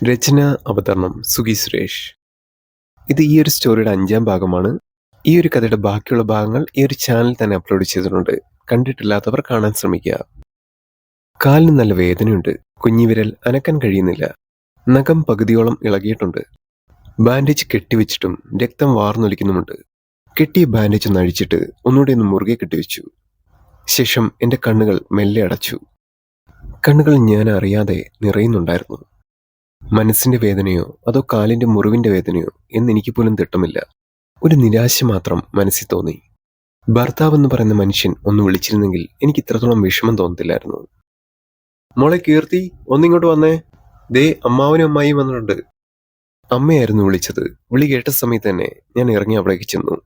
രചന അവതരണം സുഗി സുരേഷ്. ഇത് ഈ ഒരു സ്റ്റോറിയുടെ 5ാം ഭാഗമാണ്. ഈ ഒരു കഥയുടെ ബാക്കിയുള്ള ഭാഗങ്ങൾ ഈ ഒരു ചാനൽ തന്നെ അപ്ലോഡ് ചെയ്തിട്ടുണ്ട്. കണ്ടിട്ടില്ലാത്തവർ കാണാൻ ശ്രമിക്കുക. കാലിന് നല്ല വേദനയുണ്ട്. കുഞ്ഞിവിരൽ അനക്കാൻ കഴിയുന്നില്ല. നഖം പകുതിയോളം ഇളകിയിട്ടുണ്ട്. ബാൻഡേജ് കെട്ടിവെച്ചിട്ടും രക്തം വാർന്നൊലിക്കുന്നുമുണ്ട്. കെട്ടിയ ബാൻഡേജ് ഒന്ന് അഴിച്ചിട്ട് ഒന്നുകൂടി ഒന്ന് മുറുകെ കെട്ടിവെച്ചു. ശേഷം എൻ്റെ കണ്ണുകൾ മെല്ലെ അടച്ചു. കണ്ണുകൾ ഞാൻ അറിയാതെ നിറയുന്നുണ്ടായിരുന്നു. മനസ്സിന്റെ വേദനയോ അതോ കാലിന്റെ മുറിവിന്റെ വേദനയോ എന്നെനിക്ക് പോലും തിട്ടമില്ല. ഒരു നിരാശ മാത്രം മനസ്സിൽ തോന്നി. ഭർത്താവ് എന്ന് പറയുന്ന മനുഷ്യൻ ഒന്ന് വിളിച്ചിരുന്നെങ്കിൽ എനിക്ക് ഇത്രത്തോളം വിഷമം തോന്നത്തില്ലായിരുന്നു. മോളെ കീർത്തി, ഒന്നിങ്ങോട്ട് വന്നേ. ദേ അമ്മാവനും അമ്മായിയും വന്നിട്ടുണ്ട്. അമ്മയായിരുന്നു വിളിച്ചത്. വിളി കേട്ട സമയത്ത് തന്നെ ഞാൻ ഇറങ്ങി അവിടേക്ക് ചെന്നു.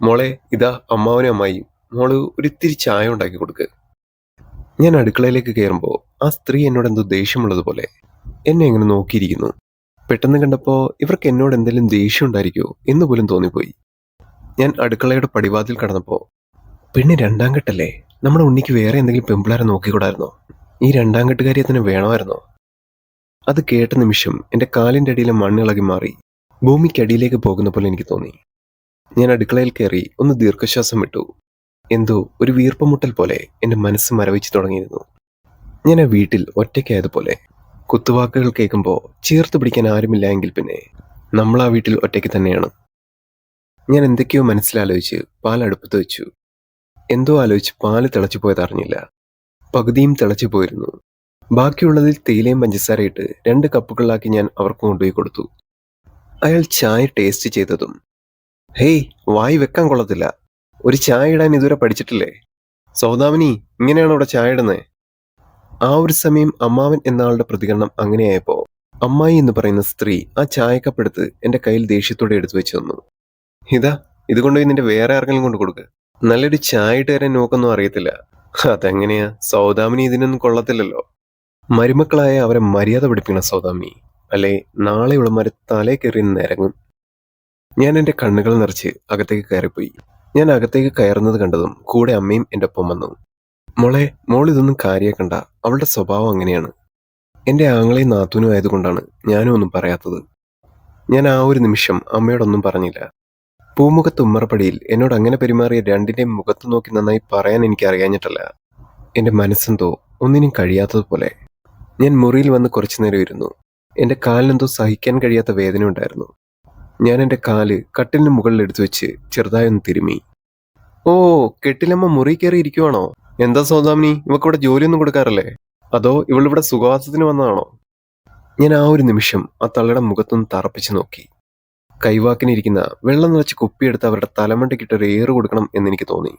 മോളെ, ഇതാ അമ്മാവനും അമ്മായിയും. മോള് ഒരിത്തിരി ചായ ഉണ്ടാക്കി കൊടുക്ക്. ഞാൻ അടുക്കളയിലേക്ക് കയറുമ്പോൾ ആ സ്ത്രീ എന്നോട് എന്തോ ദേഷ്യമുള്ളതുപോലെ എന്നെ എങ്ങനെ നോക്കിയിരിക്കുന്നു. പെട്ടെന്ന് കണ്ടപ്പോൾ ഇവർക്ക് എന്നോട് എന്തെങ്കിലും ദേഷ്യം ഉണ്ടായിരിക്കുമോ എന്ന് പോലും തോന്നിപ്പോയി. ഞാൻ അടുക്കളയുടെ പടിവാതിൽ കടന്നപ്പോൾ, പെണ്ണ് 2ാം കെട്ടല്ലേ, നമ്മുടെ ഉണ്ണിക്ക് വേറെ എന്തെങ്കിലും പെമ്പിളാരെ നോക്കിക്കൂടായിരുന്നോ? ഈ 2ാം കെട്ടുകാരിയെ തന്നെ വേണമായിരുന്നോ? അത് കേട്ട നിമിഷം എൻ്റെ കാലിൻ്റെ അടിയിലെ മണ്ണിളകി മാറി ഭൂമിക്കടിയിലേക്ക് പോകുന്ന പോലെ എനിക്ക് തോന്നി. ഞാൻ അടുക്കളയിൽ കയറി ഒന്ന് ദീർഘശ്വാസം വിട്ടു. എന്തോ ഒരു വീർപ്പമുട്ടൽ പോലെ എൻ്റെ മനസ്സ് മരവിച്ചു തുടങ്ങിയിരുന്നു. ഞാൻ ആ വീട്ടിൽ ഒറ്റയ്ക്കായതുപോലെ. കുത്തുവാക്കുകൾ കേൾക്കുമ്പോൾ ചേർത്ത് പിടിക്കാൻ ആരുമില്ല എങ്കിൽ പിന്നെ നമ്മൾ ആ വീട്ടിൽ ഒറ്റയ്ക്ക് തന്നെയാണ്. ഞാൻ എന്തൊക്കെയോ മനസ്സിലാലോചിച്ച് പാൽ അടുപ്പത്ത് വെച്ചു. എന്തോ ആലോചിച്ച് പാല് തിളച്ചു പോയത് അറിഞ്ഞില്ല. പകുതിയും തിളച്ചു പോയിരുന്നു. ബാക്കിയുള്ളതിൽ തേയിലയും പഞ്ചസാരയിട്ട് 2 കപ്പുകളിലാക്കി ഞാൻ അവർക്ക് കൊണ്ടുപോയി കൊടുത്തു. അയാൾ ചായ ടേസ്റ്റ് ചെയ്തതും, ഹേയ്, വായി വെക്കാൻ കൊള്ളത്തില്ല, ഒരു ചായ ഇടാൻ ഇതുവരെ പഠിച്ചിട്ടില്ലേ? സൗദാമിനി, ഇങ്ങനെയാണോ ഇവിടെ ചായ ഇടുന്നേ? ആ ഒരു സമയം അമ്മാവൻ എന്ന ആളുടെ പ്രതികരണം അങ്ങനെയായപ്പോ അമ്മായി എന്ന് പറയുന്ന സ്ത്രീ ആ ചായക്കപ്പെടുത്ത് എൻ്റെ കയ്യിൽ ദേഷ്യത്തോടെ എടുത്തു വെച്ച് തന്നു. ഇതാ, ഇത് കൊണ്ടുപോയി നിന്റെ വേറെ ആർക്കെങ്കിലും കൊണ്ട് കൊടുക്ക്. നല്ലൊരു ചായ ഇട്ട് തരാൻ നോക്കൊന്നും അറിയത്തില്ല. അതെങ്ങനെയാ? സൗദാമിനി ഇതിനൊന്നും കൊള്ളത്തില്ലല്ലോ. മരുമക്കളായ അവരെ മര്യാദ പഠിപ്പിക്കണം സൗദാമിനി, അല്ലെ നാളെ ഇവളമാരെ തലേ കയറി നിരങ്ങും. ഞാൻ എൻ്റെ കണ്ണുകൾ നിറച്ച് അകത്തേക്ക് കയറിപ്പോയി. ഞാൻ അകത്തേക്ക് കയറുന്നത് കണ്ടതും കൂടെ അമ്മയും എൻ്റെ ഒപ്പം വന്നു. മോളെ, മോൾ ഇതൊന്നും കാര്യാക്കണ്ട, അവളുടെ സ്വഭാവം അങ്ങനെയാണ്. എൻ്റെ ആങ്ങളെയും നാത്തൂനും ആയതുകൊണ്ടാണ് ഞാനും ഒന്നും പറയാത്തത്. ഞാൻ ആ ഒരു നിമിഷം അമ്മയോടൊന്നും പറഞ്ഞില്ല. പൂമുഖത്ത് ഉമ്മറപ്പടിയിൽ എന്നോട് അങ്ങനെ പെരുമാറിയ 2ന്റെയും മുഖത്ത് നോക്കി നന്നായി പറയാൻ എനിക്ക് അറിയാഞ്ഞിട്ടല്ല. എൻ്റെ മനസ്സെന്തോ ഒന്നിനും കഴിയാത്തതുപോലെ. ഞാൻ മുറിയിൽ വന്ന് കുറച്ചു നേരം ഇരുന്നു. എൻ്റെ കാലിനെന്തോ സഹിക്കാൻ കഴിയാത്ത വേദന ഉണ്ടായിരുന്നു. ഞാൻ എൻ്റെ കാല് കട്ടിലിന് മുകളിൽ എടുത്തു വെച്ച് ചെറുതായി ഒന്ന് തിരുമ്മി. ഓ, കെട്ടിലമ്മ മുറി കയറി ഇരിക്കുവാണോ? എന്താ സൗദാമിനി, ഇവക്കിവിടെ ജോലിയൊന്നും കൊടുക്കാറില്ലേ? അതോ ഇവളിവിടെ സുഖവാസത്തിന് വന്നതാണോ? ഞാൻ ആ ഒരു നിമിഷം ആ തള്ളയുടെ മുഖത്തൊന്ന് തറപ്പിച്ചു നോക്കി. കൈവാക്കിനിരിക്കുന്ന വെള്ളം നിറച്ച് കുപ്പിയെടുത്ത് അവരുടെ തലമണ്ടയ്ക്കിട്ടൊരു ഏറ് കൊടുക്കണം എന്നെനിക്ക് തോന്നി.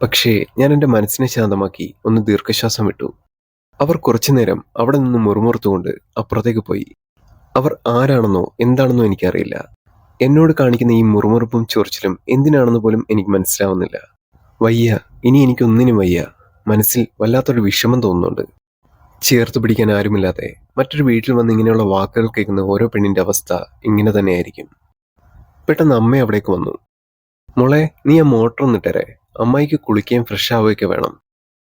പക്ഷേ ഞാൻ എൻ്റെ മനസ്സിനെ ശാന്തമാക്കി ഒന്ന് ദീർഘശ്വാസം വിട്ടു. അവർ കുറച്ചുനേരം അവിടെ നിന്ന് മുറുമുറുത്തുകൊണ്ട് അപ്പുറത്തേക്ക് പോയി. അവർ ആരാണെന്നോ എന്താണെന്നോ എനിക്കറിയില്ല. എന്നോട് കാണിക്കുന്ന ഈ മുറുമുറുപ്പും ചൊറിച്ചിലും എന്തിനാണെന്ന് പോലും എനിക്ക് മനസ്സിലാവുന്നില്ല. വയ്യ, ഇനി എനിക്കൊന്നിനും വയ്യ. മനസ്സിൽ വല്ലാത്തൊരു വിഷമം തോന്നുന്നുണ്ട്. ചേർത്ത് പിടിക്കാൻ ആരുമില്ലാതെ മറ്റൊരു വീട്ടിൽ വന്ന് ഇങ്ങനെയുള്ള വാക്കുകൾ കേൾക്കുന്ന ഓരോ പെണ്ണിന്റെ അവസ്ഥ ഇങ്ങനെ തന്നെയായിരിക്കും. പെട്ടെന്ന് അമ്മ അവിടേക്ക് വന്നു. മോളെ, നീ ആ മോട്ടർ ഒന്നിട്ടേരെ, അമ്മായിക്ക് കുളിക്കുകയും ഫ്രഷ് ആവുകയൊക്കെ വേണം.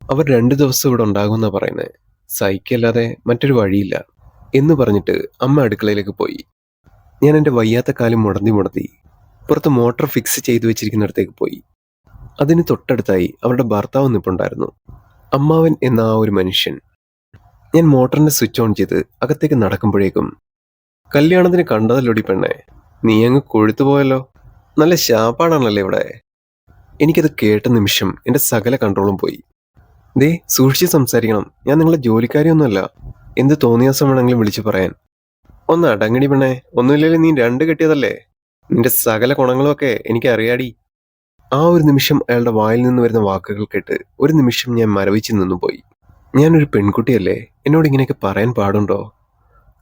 അവർ 2 ദിവസം ഇവിടെ ഉണ്ടാകുമെന്നാ പറയുന്നത്. സഹിക്കല്ലാതെ മറ്റൊരു വഴിയില്ല എന്ന് പറഞ്ഞിട്ട് അമ്മ അടുക്കളയിലേക്ക് പോയി. ഞാൻ എൻ്റെ വയ്യാത്ത കാലം മുടന്തി പുറത്ത് മോട്ടോർ ഫിക്സ് ചെയ്തു വെച്ചിരിക്കുന്നിടത്തേക്ക് പോയി. അതിന് തൊട്ടടുത്തായി അവരുടെ ഭർത്താവ് നിൽപ്പുണ്ടായിരുന്നു, അമ്മാവൻ എന്ന ആ ഒരു മനുഷ്യൻ. ഞാൻ മോട്ടറിന്റെ സ്വിച്ച് ഓൺ ചെയ്ത് അകത്തേക്ക് നടക്കുമ്പോഴേക്കും, കല്യാണത്തിന് കണ്ടതല്ലോടി പെണ്ണെ, നീ അങ്ങ് കൊഴുത്തുപോയല്ലോ, നല്ല ശാപ്പാടാണല്ലേ ഇവിടെ. എനിക്കത് കേട്ട നിമിഷം എൻ്റെ സകല കൺട്രോളും പോയി. ദേ, സൂക്ഷിച്ച് സംസാരിക്കണം, ഞാൻ നിങ്ങളെ ജോലിക്കാരിയൊന്നുമല്ല. എന്ത് തോന്നിയാസം വേണമെങ്കിലും വിളിച്ചു പറയാൻ. ഒന്ന് അടങ്ങടി പെണ്ണെ, ഒന്നുമില്ലെങ്കിൽ നീ 2 കെട്ടിയതല്ലേ, നിന്റെ സകല ഗുണങ്ങളുമൊക്കെ എനിക്ക് അറിയാടി. ആ ഒരു നിമിഷം അയാളുടെ വായിൽ നിന്ന് വരുന്ന വാക്കുകൾ കേട്ട് ഒരു നിമിഷം ഞാൻ മരവിച്ച് നിന്നുപോയി. ഞാനൊരു പെൺകുട്ടിയല്ലേ, എന്നോട് ഇങ്ങനെയൊക്കെ പറയാൻ പാടുണ്ടോ?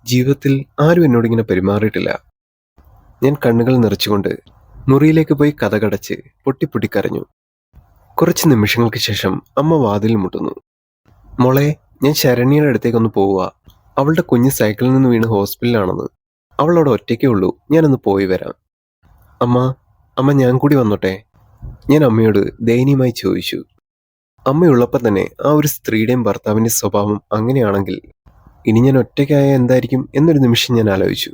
ജീവിതത്തിൽ ആരും എന്നോടിങ്ങനെ പെരുമാറിയിട്ടില്ല. ഞാൻ കണ്ണുകൾ നിറച്ചുകൊണ്ട് മുറിയിലേക്ക് പോയി കതകടച്ച് പൊട്ടിപ്പൊട്ടിക്കരഞ്ഞു. കുറച്ച് നിമിഷങ്ങൾക്ക് ശേഷം അമ്മ വാതിൽ മുട്ടുന്നു. മോളെ, ഞാൻ ശരണ്യയുടെ അടുത്തേക്കൊന്ന് പോവുക. അവളുടെ കുഞ്ഞ് സൈക്കിളിൽ നിന്ന് വീണ് ഹോസ്പിറ്റലിലാണെന്ന്. അവളവിടെ ഒറ്റയ്ക്കേ ഉള്ളൂ, ഞാനൊന്ന് പോയി വരാം. അമ്മ ഞാൻ കൂടി വന്നോട്ടെ? ഞാൻ അമ്മയോട് ദയനീയമായി ചോദിച്ചു. അമ്മയുള്ളപ്പോൾ തന്നെ ആ ഒരു സ്ത്രീയുടെയും ഭർത്താവിൻ്റെ സ്വഭാവം അങ്ങനെയാണെങ്കിൽ ഇനി ഞാൻ ഒറ്റയ്ക്കായ എന്തായിരിക്കും എന്നൊരു നിമിഷം ഞാൻ ആലോചിച്ചു.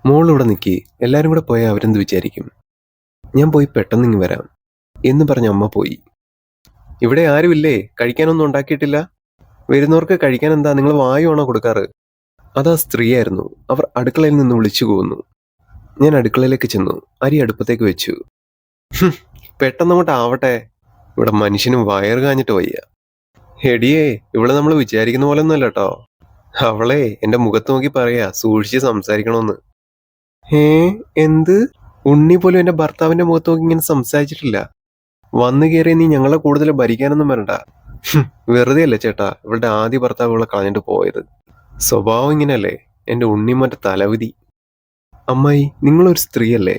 മോളിവിടെ നിൽക്കി, എല്ലാവരും കൂടെ പോയാൽ അവരെന്ത് വിചാരിക്കും? ഞാൻ പോയി പെട്ടെന്നിങ്ങ് വരാം എന്ന് പറഞ്ഞ അമ്മ പോയി. ഇവിടെ ആരുമില്ലേ? കഴിക്കാനൊന്നും ഉണ്ടാക്കിയിട്ടില്ല? വരുന്നവർക്ക് കഴിക്കാൻ എന്താ, നിങ്ങൾ വായുവാണോ കൊടുക്കാറ്? അതാ സ്ത്രീയായിരുന്നു. അവർ അടുക്കളയിൽ നിന്ന് വിളിച്ചു പോകുന്നു. ഞാൻ അടുക്കളയിലേക്ക് ചെന്നു. അരി അടുപ്പത്തേക്ക് വെച്ചു. പെട്ടെന്നങ്ങോട്ട് ആവട്ടെ, ഇവിടെ മനുഷ്യന് വയറ് കാഞ്ഞിട്ട് വയ്യ. ഹെടിയേ, ഇവിടെ നമ്മൾ വിചാരിക്കുന്ന പോലെ ഒന്നുമല്ല കേട്ടോ. അവളെ എന്റെ മുഖത്ത് നോക്കി പറയാ സൂക്ഷിച്ച് സംസാരിക്കണമെന്ന്. ഏ, എന്ത്? ഉണ്ണി പോലും എന്റെ ഭർത്താവിന്റെ മുഖത്ത് നോക്കി ഇങ്ങനെ സംസാരിച്ചിട്ടില്ല. വന്നു കയറി നീ ഞങ്ങളെ കൂടുതൽ ഭരിക്കാനൊന്നും വരണ്ട. വെറുതെ അല്ലേ ചേട്ടാ ഇവളുടെ ആദ്യ ഭർത്താവ് ഇവളെ കളഞ്ഞിട്ട് പോയത്. സ്വഭാവം ഇങ്ങനെയല്ലേ എന്റെ ഉണ്ണി, മറ്റേ തലവിധി. അമ്മായി, നിങ്ങളൊരു സ്ത്രീയല്ലേ,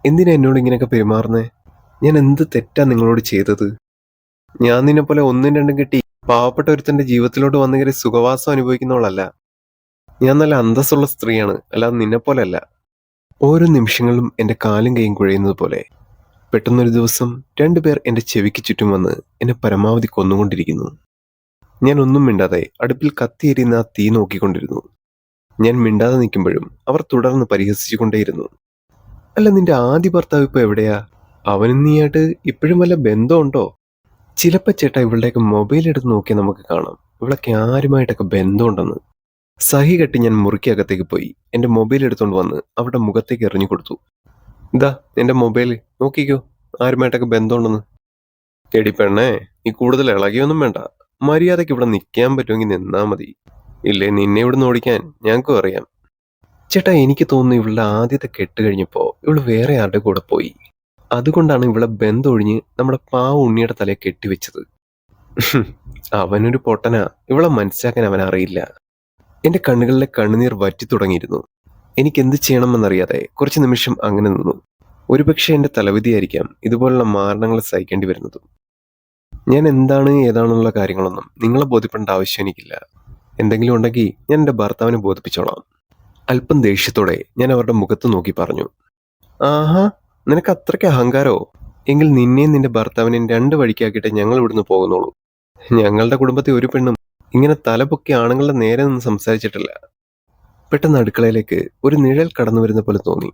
എന്തിനാ എന്നോട് ഇങ്ങനെയൊക്കെ പെരുമാറുന്നേ? ഞാൻ എന്ത് തെറ്റാ നിങ്ങളോട് ചെയ്തത്? ഞാൻ നിന്നെ പോലെ ഒന്നും രണ്ടും കിട്ടി പാവപ്പെട്ട ഒരുത്തന്റെ ജീവിതത്തിലോട്ട് വന്നു കയറി സുഖവാസം അനുഭവിക്കുന്നവളല്ല. ഞാൻ നല്ല അന്തസ്സുള്ള സ്ത്രീയാണ്, അല്ലാതെ നിന്നെപ്പോലല്ല. ഓരോ നിമിഷങ്ങളിലും എന്റെ കാലും കൈയും കുഴയുന്നത് പോലെ പെട്ടെന്നൊരു ദിവസം രണ്ടുപേർ എന്റെ ചെവിക്ക് ചുറ്റും വന്ന് എന്നെ പരമാവധി കൊന്നുകൊണ്ടിരിക്കുന്നു. ഞാൻ ഒന്നും മിണ്ടാതെ അടുപ്പിൽ കത്തിയെരിയുന്ന ആ തീ നോക്കിക്കൊണ്ടിരുന്നു. ഞാൻ മിണ്ടാതെ നിൽക്കുമ്പോഴും അവർ തുടർന്ന് പരിഹസിച്ചുകൊണ്ടേയിരുന്നു. അല്ല, നിന്റെ ആദ്യ ഭർത്താവ് ഇപ്പൊ എവിടെയാ? അവനും നീയായിട്ട് ഇപ്പോഴും വല്ല ബന്ധമുണ്ടോ? ചിലപ്പോ ചേട്ടാ ഇവളുടെയൊക്കെ മൊബൈൽ എടുത്ത് നോക്കിയാൽ നമുക്ക് കാണാം ഇവളൊക്കെ ആരുമായിട്ടൊക്കെ ബന്ധമുണ്ടെന്ന്. സഹി കെട്ടി ഞാൻ മുറിക്കകത്തേക്ക് പോയി എന്റെ മൊബൈൽ എടുത്തുകൊണ്ട് വന്ന് അവരുടെ മുഖത്തേക്ക് എറിഞ്ഞു കൊടുത്തു. ഇതാ എന്റെ മൊബൈൽ, നോക്കിക്കോ ആരുമായിട്ടൊക്കെ ബന്ധമുണ്ടെന്ന്. എടി പെണ്ണേ, നീ കൂടുതൽ ഇളകിയൊന്നും വേണ്ട. മര്യാദയ്ക്ക് ഇവിടെ നിൽക്കാൻ പറ്റുമെങ്കിൽ നിന്നാ മതി. ഇല്ലേ നിന്നെ ഇവിടുന്ന് ഓടിക്കാൻ ഞങ്ങൾക്കും അറിയാം. ചേട്ടാ, എനിക്ക് തോന്നുന്നു ഇവളുടെ ആദ്യത്തെ കെട്ട് കഴിഞ്ഞപ്പോ ഇവള് വേറെ ആരുടെ കൂടെ പോയി. അതുകൊണ്ടാണ് ഇവളെ ബന്ധം ഒഴിഞ്ഞ് നമ്മുടെ പാവ ഉണ്ണിയുടെ തലയെ കെട്ടിവെച്ചത്. അവനൊരു പൊട്ടനാ, ഇവളെ മനസ്സിലാക്കാൻ അവൻ അറിയില്ല. എന്റെ കണ്ണുകളിലെ കണ്ണുനീർ വറ്റി തുടങ്ങിയിരുന്നു. എനിക്ക് എന്ത് ചെയ്യണമെന്നറിയാതെ കുറച്ചു നിമിഷം അങ്ങനെ നിന്നു. ഒരുപക്ഷെ എന്റെ തലവിധിയായിരിക്കാം ഇതുപോലുള്ള മാരണങ്ങൾ സഹിക്കേണ്ടി വരുന്നത്. ഞാൻ എന്താണ് ഏതാണെന്നുള്ള കാര്യങ്ങളൊന്നും നിങ്ങളെ ബോധ്യപ്പെടേണ്ട ആവശ്യം എനിക്കില്ല. എന്തെങ്കിലും ഉണ്ടെങ്കിൽ ഞാൻ എന്റെ ഭർത്താവിനെ ബോധിപ്പിച്ചോളാം. അല്പം ദേഷ്യത്തോടെ ഞാൻ അവരുടെ മുഖത്ത് നോക്കി പറഞ്ഞു. ആഹാ, നിനക്ക് അത്രയ്ക്ക് അഹങ്കാരോ? എങ്കിൽ നിന്നെയും നിന്റെ ഭർത്താവിനെയും രണ്ട് വഴിക്കാക്കിയിട്ട് ഞങ്ങൾ ഇവിടുന്ന് പോകുന്നുള്ളൂ. ഞങ്ങളുടെ കുടുംബത്തെ ഒരു പെണ്ണും ഇങ്ങനെ തലപൊക്കി ആണുങ്ങളുടെ നേരെ നിന്ന് സംസാരിച്ചിട്ടില്ല. പെട്ടെന്ന് അടുക്കളയിലേക്ക് ഒരു നിഴൽ കടന്നു വരുന്ന പോലെ തോന്നി.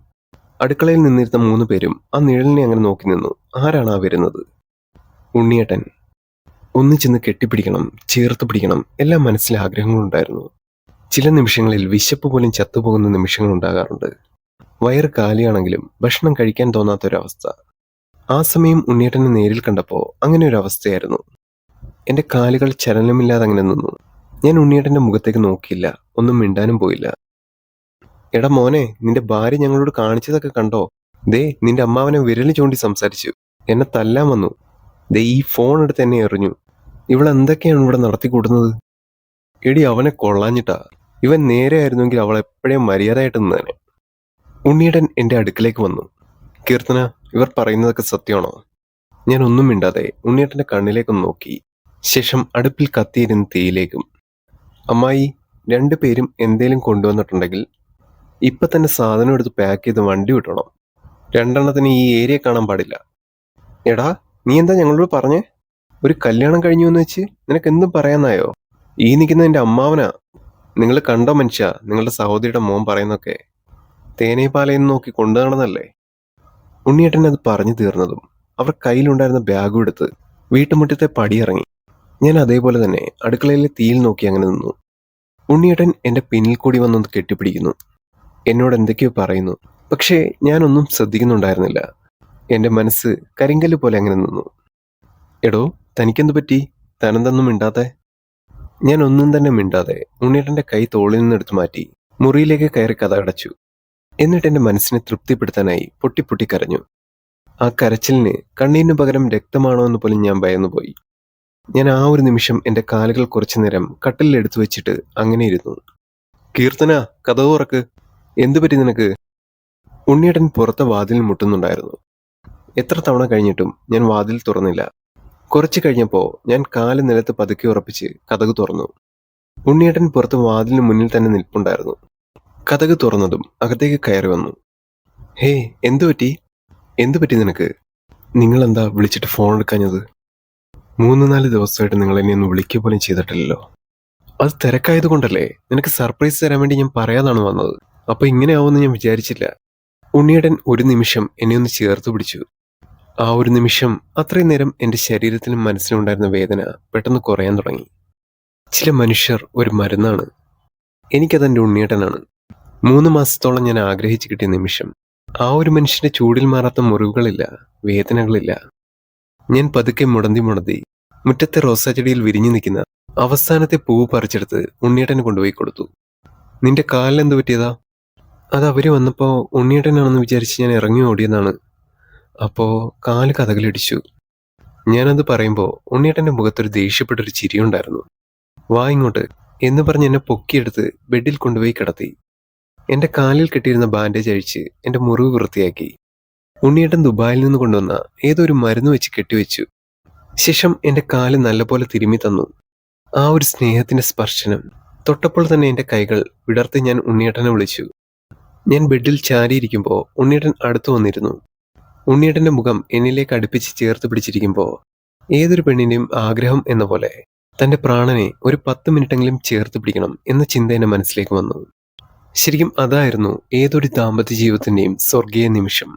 അടുക്കളയിൽ നിന്നിരുന്ന 3 പേരും ആ നിഴലിനെ അങ്ങനെ നോക്കി നിന്നു. ആരാണ് ആ വരുന്നത്? ഉണ്ണിയേട്ടൻ. ഒന്നിച്ചെന്ന് കെട്ടിപ്പിടിക്കണം, ചേർത്ത് പിടിക്കണം, എല്ലാം മനസ്സിൽ ആഗ്രഹങ്ങളുണ്ടായിരുന്നു. ചില നിമിഷങ്ങളിൽ വിശപ്പ് പോലും ചത്തുപോകുന്ന നിമിഷങ്ങൾ ഉണ്ടാകാറുണ്ട്. വയറ് കാലിയാണെങ്കിലും ഭക്ഷണം കഴിക്കാൻ തോന്നാത്തൊരവസ്ഥ. ആ സമയം ഉണ്ണിയേട്ടനെ നേരിൽ കണ്ടപ്പോൾ അങ്ങനെ ഒരു അവസ്ഥയായിരുന്നു. എന്റെ കാലുകൾ ചലനമില്ലാതെ അങ്ങനെ നിന്നു. ഞാൻ ഉണ്ണിയേട്ടന്റെ മുഖത്തേക്ക് നോക്കിയില്ല, ഒന്നും മിണ്ടാനും പോയില്ല. എടാ മോനെ, നിന്റെ ഭാര്യ ഞങ്ങളോട് കാണിച്ചതൊക്കെ കണ്ടോ? ദേ നിന്റെ അമ്മാവനെ വിരൽ ചൂണ്ടി സംസാരിച്ചു, എന്നെ തല്ലാൻ വന്നു. ദേ ഈ ഫോൺ എടുത്ത് എന്നെ എറിഞ്ഞു. ഇവളെന്തൊക്കെയാണ് ഇവിടെ നടത്തിക്കൂട്ടുന്നത്? എടി അവനെ കൊള്ളാഞ്ഞിട്ടാ. ഇവൻ നേരെ ആയിരുന്നെങ്കിൽ അവൾ എപ്പോഴേ മര്യാദയായിട്ട് നിന്നേനെ. ഉണ്ണിയേട്ടൻ എന്റെ അടുക്കലേക്ക് വന്നു. കീർത്തന, ഇവർ പറയുന്നതൊക്കെ സത്യമാണോ? ഞാൻ ഒന്നും മിണ്ടാതെ ഉണ്ണിയേട്ടന്റെ കണ്ണിലേക്കൊന്ന് നോക്കി. ശേഷം അടുപ്പിൽ കത്തിയിരുന്ന തീയിലേക്കും. അമ്മായി, 2 പേരും എന്തേലും കൊണ്ടുവന്നിട്ടുണ്ടെങ്കിൽ ഇപ്പൊ തന്നെ സാധനം എടുത്ത് പാക്ക് ചെയ്ത് വണ്ടി വിട്ടണം. 2 എണ്ണത്തിന് ഈ ഏരിയ കാണാൻ പാടില്ല. എടാ, നീ എന്താ ഞങ്ങളോട് പറഞ്ഞേ? ഒരു കല്യാണം കഴിഞ്ഞു എന്ന് വെച്ച് നിനക്ക് എന്തും പറയാന്നായോ? ഈ നിൽക്കുന്ന എന്റെ അമ്മാവനാ. നിങ്ങൾ കണ്ടോ മനുഷ്യ, നിങ്ങളുടെ സഹോദരിയുടെ മോൻ പറയുന്നൊക്കെ തേനേപ്പാലയെന്ന് നോക്കി കൊണ്ടുനടന്നല്ലേ? ഉണ്ണിയേട്ടൻ അത് പറഞ്ഞു തീർന്നതും അവർ കയ്യിലുണ്ടായിരുന്ന ബാഗും എടുത്ത് വീട്ടുമുറ്റത്തെ പടിയിറങ്ങി. ഞാൻ അതേപോലെ തന്നെ അടുക്കളയിലെ തീയിൽ നോക്കി അങ്ങനെ നിന്നു. ഉണ്ണിയേട്ടൻ എന്റെ പിന്നിൽ കൂടി വന്നൊന്ന് കെട്ടിപ്പിടിക്കുന്നു. എന്നോട് എന്തൊക്കെയോ പറയുന്നു. പക്ഷേ ഞാനൊന്നും ശ്രദ്ധിക്കുന്നുണ്ടായിരുന്നില്ല. എന്റെ മനസ്സ് കരിങ്കല്ല് പോലെ അങ്ങനെ നിന്നു. എടോ, തനിക്കെന്തു പറ്റി? തനെന്തൊന്നും മിണ്ടാതെ? ഞാൻ ഒന്നും തന്നെ മിണ്ടാതെ ഉണ്ണിയേട്ടന്റെ കൈ തോളിൽ നിന്ന് എടുത്തു മാറ്റി മുറിയിലേക്ക് കയറി കഥ അടച്ചു. എന്നിട്ട് എന്റെ മനസ്സിനെ തൃപ്തിപ്പെടുത്താനായി പൊട്ടി കരഞ്ഞു. ആ കരച്ചിലിന് കണ്ണീരിനു പകരം രക്തമാണോ എന്ന് പോലും ഞാൻ ഭയന്നുപോയി. ഞാൻ ആ ഒരു നിമിഷം എന്റെ കാലുകൾ കുറച്ചു നേരം കട്ടിലിൽ എടുത്തു വെച്ചിട്ട് അങ്ങനെ ഇരുന്നു. കീർത്തന, കതവ് തുറക്ക്. എന്തു പറ്റി നിനക്ക്? ഉണ്ണിയേട്ടൻ പുറത്തെ വാതിൽ മുട്ടുന്നുണ്ടായിരുന്നു. എത്ര തവണ കഴിഞ്ഞിട്ടും ഞാൻ വാതിൽ തുറന്നില്ല. കുറച്ചു കഴിഞ്ഞപ്പോ ഞാൻ കാല് നിലത്ത് പതുക്കെ ഉറപ്പിച്ച് കതക് തുറന്നു. ഉണ്ണിയേട്ടൻ പുറത്ത് വാതിലിന് മുന്നിൽ തന്നെ നിൽപ്പുണ്ടായിരുന്നു. കതക് തുറന്നതും അകത്തേക്ക് കയറി വന്നു. ഹേ, എന്തു പറ്റി നിനക്ക്? നിങ്ങളെന്താ വിളിച്ചിട്ട് ഫോൺ എടുക്കാഞ്ഞത്? 3-4 ദിവസമായിട്ട് നിങ്ങൾ എന്നെ ഒന്ന് വിളിക്കുക പോലും ചെയ്തിട്ടില്ലല്ലോ. അത് തിരക്കായതുകൊണ്ടല്ലേ. നിനക്ക് സർപ്രൈസ് തരാൻ വേണ്ടി ഞാൻ പറയാതാണ് വന്നത്. അപ്പൊ ഇങ്ങനെയാവുമെന്ന് ഞാൻ വിചാരിച്ചില്ല. ഉണ്ണിയേട്ടൻ ഒരു നിമിഷം എന്നെ ഒന്ന് ചേർത്ത് പിടിച്ചു. ആ ഒരു നിമിഷം അത്രയും നേരം എന്റെ ശരീരത്തിലും മനസ്സിലും ഉണ്ടായിരുന്ന വേദന പെട്ടെന്ന് കുറയാൻ തുടങ്ങി. ചില മനുഷ്യർ ഒരു മരുന്നാണ്. എനിക്കതെന്റെ ഉണ്ണിയേട്ടനാണ്. 3 മാസത്തോളം ഞാൻ ആഗ്രഹിച്ചു കിട്ടിയ നിമിഷം. ആ ഒരു മനുഷ്യന്റെ ചൂടിൽ മാറാത്ത മുറിവുകളില്ല, വേദനകളില്ല. ഞാൻ പതുക്കെ മുടന്തി മുറ്റത്തെ റോസാച്ചെടിയിൽ വിരിഞ്ഞു നിൽക്കുന്ന അവസാനത്തെ പൂവ് പറിച്ചെടുത്ത് ഉണ്ണിയേട്ടന് കൊണ്ടുപോയി കൊടുത്തു. നിന്റെ കാലിനെന്ത് പറ്റിയതാ? അത് അവര് വന്നപ്പോ ഉണ്ണിയേട്ടനാണെന്ന് വിചാരിച്ച് ഞാൻ ഇറങ്ങി ഓടിയതാണ്. അപ്പോ കാല് കതകിലിടിച്ചു. ഞാനത് പറയുമ്പോ ഉണ്ണിയേട്ടന്റെ മുഖത്തൊരു ദേഷ്യപ്പെട്ടൊരു ചിരിയുണ്ടായിരുന്നു. വാ ഇങ്ങോട്ട് എന്ന് പറഞ്ഞ് എന്നെ പൊക്കിയെടുത്ത് ബെഡിൽ കൊണ്ടുപോയി കിടത്തി. എന്റെ കാലിൽ കെട്ടിയിരുന്ന ബാൻഡേജ് അഴിച്ച് എന്റെ മുറിവ് വൃത്തിയാക്കി. ഉണ്ണിയേട്ടൻ ദുബായിൽ നിന്ന് കൊണ്ടുവന്ന ഏതോ ഒരു മരുന്ന് വെച്ച് കെട്ടിവെച്ചു. ശേഷം എന്റെ കാല് നല്ലപോലെ തിരുമ്മി തന്നു. ആ ഒരു സ്നേഹത്തിന്റെ സ്പർശനം തൊട്ടപ്പോൾ തന്നെ എന്റെ കൈകൾ വിടർത്തി ഞാൻ ഉണ്ണിയേട്ടനെ വിളിച്ചു. ഞാൻ ബെഡിൽ ചാരിയിരിക്കുമ്പോ ഉണ്ണിയേട്ടൻ അടുത്തു വന്നിരുന്നു. ഉണ്ണിയേട്ടന്റെ മുഖം എന്നിലേക്ക് അടുപ്പിച്ച് ചേർത്ത് പിടിച്ചിരിക്കുമ്പോ ഏതൊരു പെണ്ണിന്റെയും ആഗ്രഹം എന്ന പോലെ തന്റെ പ്രാണനെ ഒരു 10 മിനിറ്റെങ്കിലും ചേർത്ത് പിടിക്കണം എന്ന ചിന്ത എന്റെ മനസ്സിലേക്ക് വന്നു. ശരിക്കും അതായിരുന്നു ഏതൊരു ദാമ്പത്യ ജീവിതത്തിന്റെയും സ്വർഗീയ നിമിഷം.